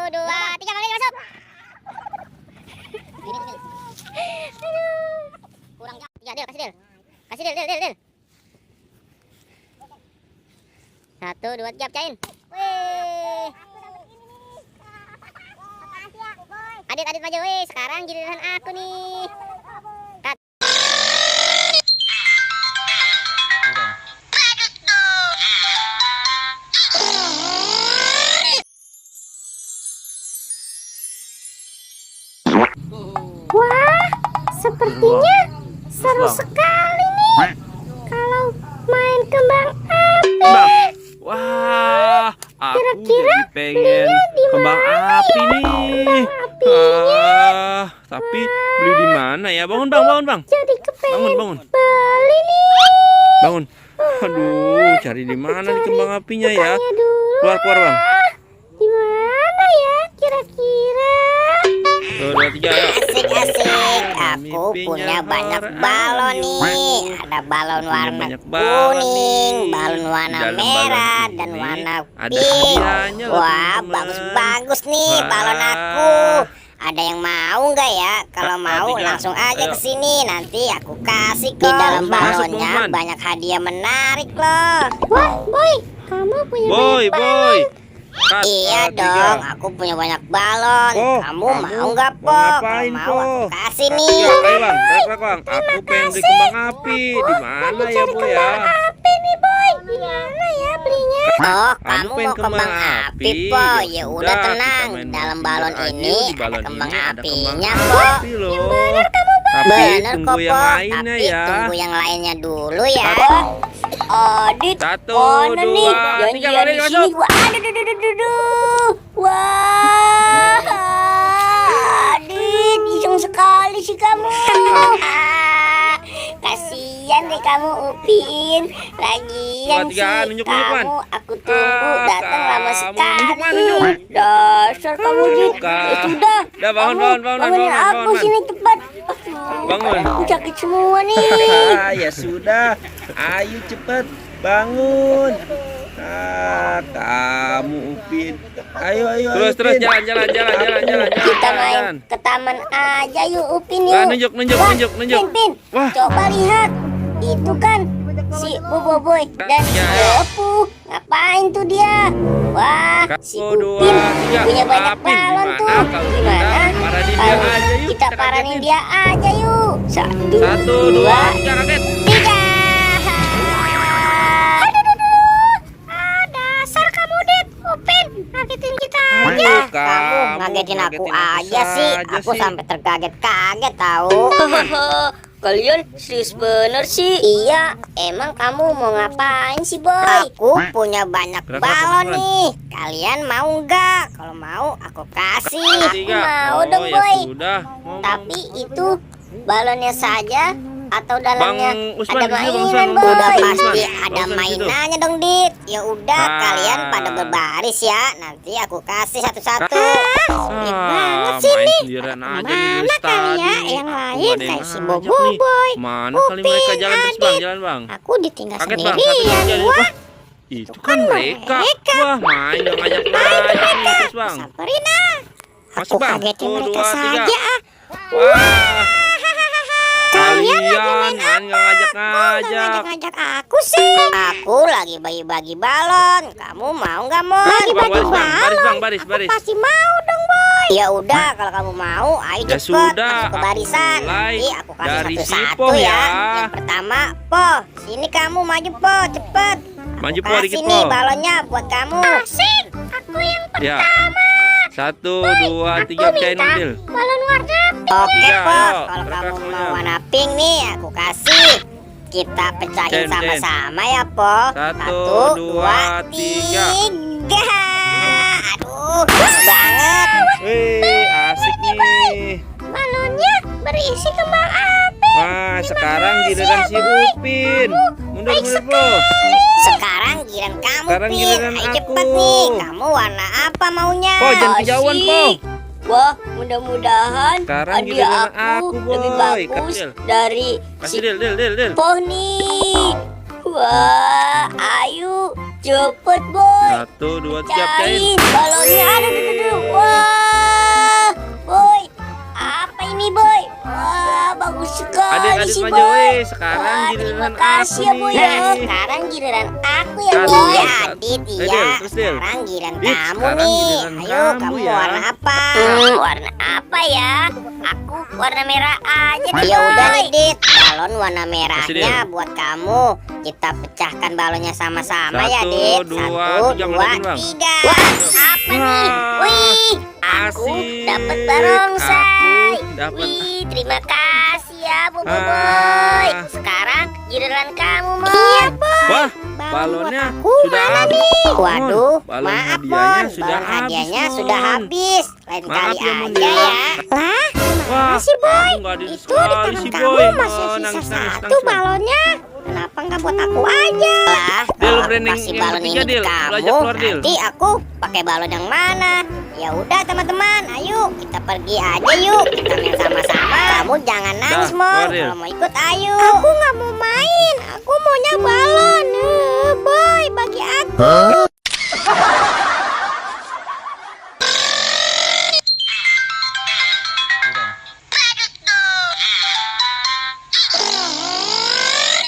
dua, tiga, Bang Dil masuk. Kurang tiga, Dil, kasih Dil. Kasih Dil. 1, 2, 3, pecahin. Wih. Adit maju, wih. Sekarang giliran aku nih. Wah, sepertinya seru sekali nih kalau main kembang api. Wah, aku Kira-kira jadi pengen kembang api nih. Tapi beli di mana ya? Bangun bang. Jadi kepengen Bangun. beli nih. Bangun. Aduh, cari di mana nih kembang apinya ya? Keluar bang. Di mana ya kira-kira? 1, 2, 3, ayo. Asik. Aku punya banyak balon nih. Ada balon warna kuning, balon warna merah, dan warna pink. Wah, bagus nih balon aku. Ada yang mau nggak ya? Kalau mau langsung aja ke sini. Nanti aku kasih kok. Di dalam balonnya banyak hadiah menarik loh. Wah, Boy, kamu punya banyak balon. Iya dong, aku punya banyak balon. Kamu mau nggak, Po? Kalau mau aku kasih nih. Ayo bang, bang. Aku pengen beli kembang api. Di mana ya, Boy ya? Api nih, Boy. Di mana ya belinya? Oh, kamu mau kembang api, Po? Ya udah tenang. Dalam balon ini ada kembang apinya, Po. Bener kok, Po. Tapi tunggu yang lainnya dulu ya. Adit, 1, 2, 3, balik masuk. Aduh. Wah, Adit, iseng sekali sih kamu. Kasihan deh kamu, Upin. Lagian sih kamu aku tunggu datang lama sekali. Dasar kamu, Dit. Ya sudah. Udah bangun. Bangunin aku sini cepat. Bangun. Aku sakit semua nih. Ya sudah, ayo cepat bangun. Kamu Upin. Ayo. Terus jalan. Kita main ke taman aja yuk, Upin yuk. Nunjuk. Pin. Wah. Coba lihat. Itu kan si Boboiboy dan Opu. Ngapain tuh dia? Wah, si Upin punya banyak balon tuh. Gimana? Kita paranin dia aja yuk. 1, 2, 3. Dasar kamu, Dit. Upin, ngagetin kita aja. Kamu ngagetin aku aja sih. Aku sampai terkaget-kaget tahu. Kalian serius bener sih? Iya, emang kamu mau ngapain sih, Boy? Aku punya banyak balon nih. Kalian mau nggak? Kalau mau aku kasih. Aku mau dong, Boy. Tapi itu balonnya saja atau dalamnya ada mainan, Boy? Udah pasti ada mainannya dong, Dit. Ya udah, kalian pada berbaris ya. Nanti aku kasih satu-satu. Banget sih nih. Mana kali ya yang lain kayak si Boboiboy, Mana kali mereka jalan bang. Aku ditinggal Kaget, Bang. sendirian. Wah, Itu kan mereka. Wah, main nggak ngajak nih, terus bang. samperin ah. Aku Masuk, Bang. kagetin 1, mereka 2, 3. saja ah. Wah, Kalian lagi kalian main main nggak ngajak. ngajak aku sih. Aku lagi bagi-bagi balon. Kamu mau nggak, Mon? Lagi Bang, bagi balon. baris. Pasti mau dong, Boy. Ya udah, kalau kamu mau, ayo Ya cepet sudah, masuk ke barisan. mulai Nanti aku kasih dari si satu-satu Po ya. ya. Yang pertama, Po. Sini kamu maju, Po, cepet. Maju, Po, Kasih dikit, nih Po. balonnya buat kamu. Asik, aku yang Ya. 1, 2, 3, pecahin mobil. balon warna. Oke, Tiga, Po. ayo, Kalau gerak kamu semuanya. mau warna pink nih, aku kasih. Kita pecahin Pecahin. sama-sama ya, Po. 1, 2, 3. 3. Aduh, bagus banget. Wih, asik nih. Balonnya berisi kembang api. Wah, sekarang giliran si Upin. Mundur, Po. Sekarang giliran kamu, Sekarang Pin. giliran Ayo aku. cepet nih. Kamu warna apa maunya? Po, jangan kejauhan, Po. Wah, mudah-mudahan Sekarang hadiah giliran aku aku, lebih Boy. bagus Kecil. dari Kasih si Dil. Po nih. Wah, ayo cepet, Boy. 1, 2, 3, pecahin. Cain balonnya. Aduh. Wah, Adit si maju, Boy. sekarang Wah, giliran terima aku kasih ya Boy ya. nih. Sekarang giliran aku ya Satu, Boy. satu. Adit Del, iya. terus, Del. Sekarang giliran Dit, kamu sekarang nih. giliran Ayo kamu kamu ya. warna apa? Warna apa ya? Aku warna merah aja deh. Ya udah nih Dit. Balon warna merahnya Del. buat kamu. Kita pecahkan balonnya sama-sama ya Satu, Dit. dua, Satu, jangan dua, lagi, Bang. tiga. Wah, apa nih? Wah, Wih, aku asik. dapat barongsai. Aku dapat. Wih, terima kasih ya Bobo Ah. Boy. Sekarang giliran kamu Mon. Iya Boy. Wah, balonnya sudah mana habis. nih? Waduh, balon maaf hadiahnya Mon. sudah Balon hadiahnya habis, Mon. sudah habis. Lain Maaf kali ya, Mon, aja ya. ya. Lah, Wah, mana sih Boy? kamu nggak adil Itu di sekali tangan sih, kamu Boy. masih Oh, sisa nangis, satu nangis. balonnya. Kenapa nggak buat aku aja? Lah, Del, kalau branding kasih yang balon ketiga, ini Del. ke Lu ajak kamu, keluar, Del. nanti aku pakai balon yang mana? Ya udah teman-teman, ayo kita pergi aja yuk. Kita main sama-sama. Kamu jangan nangis, Mon. keluar, Del. Kalau mau ikut ayo. Aku nggak mau main. Aku maunya balon. Boy, bagi aku.